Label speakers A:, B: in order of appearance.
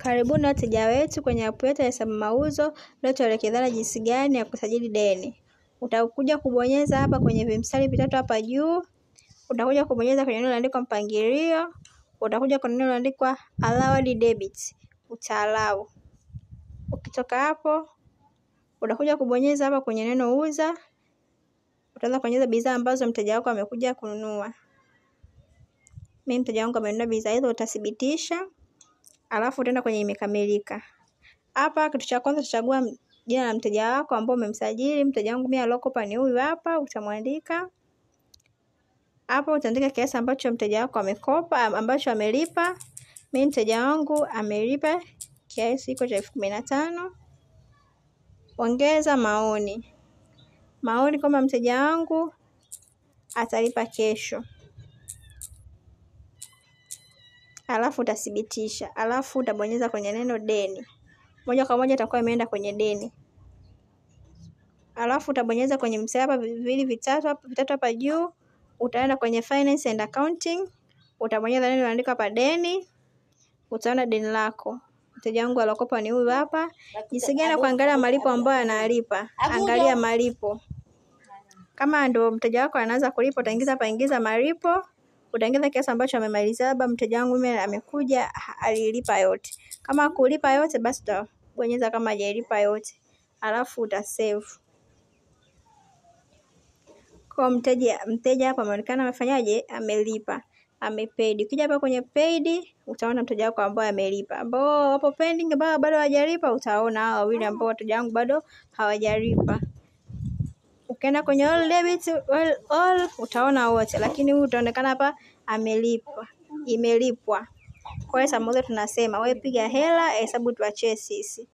A: Karibuni wateja wetu kwenye app yetu ya hesabu mauzo. Leo tuelekezana jinsi gani ya kusajili deni. Utakuja kubonyeza hapa kwenye vimstari vitatu hapa juu. Utakuja kubonyeza kwenye neno lililoandikwa mpangilio. Utakuja kwenye neno lililoandikwa allowed debit. Utaalau. Ukitoka hapo, utakuja kubonyeza hapa kwenye neno uza. Utaanza kubonyeza bidhaa ambazo mteja wako amekuja kununua. Mimi mteja wangu amenunua bidhaa hizo, utathibitisha. Alafu utaenda kwenye imekamilika. Hapa kitu cha kwanza utachagua jina la mteja wako ambao umemsajili. Mteja wangu mimi alokopa ni huyu hapa, utamwandika. Hapo utaandika kiasi ambacho mteja wako amekopa, ambacho amelipa. Mimi mteja wangu amelipa kiasi iko cha 15,000. Ongeza maoni. Maoni kwamba mteja wangu atalipa kesho. Alafu utathibitisha. Alafu utabonyeza kwenye neno deni. Moja kwa moja itakuwa imeenda kwenye deni. Alafu utabonyeza kwenye mstari hapa viwili vitatu hapa juu. Utaenda kwenye finance and accounting. Utabonyeza neno lililoandikwa hapa deni. Utaona deni lako. Mteja wangu alokopa ni huyu hapa. Jinsi gani kuangalia malipo ambayo analipa? Angalia malipo. Kama ndio mteja wako anaanza kulipa, utaingiza hapa ingiza malipo. Utaingiza kiasi ambacho amemaliza. Labda mteja wangu mimi amekuja alilipa yote. Kama kulipa yote basi utabonyeza kama hajalipa yote. Alafu utasave. Kwa mteja hapa ameonekana amefanyaje? Amelipa. Amepaid. Ukija hapa kwenye paid, utaona mteja wako ambaye amelipa. Ambao hapo pending bado hajalipa, utaona hao wawili ambao wateja wangu bado hawajalipa. Ukienda kwenye all debit all utaona wote, lakini huyu utaonekana hapa amelipa. Imelipwa. Kwa hiyo tunasema wewe piga hela, hesabu tuachie sisi.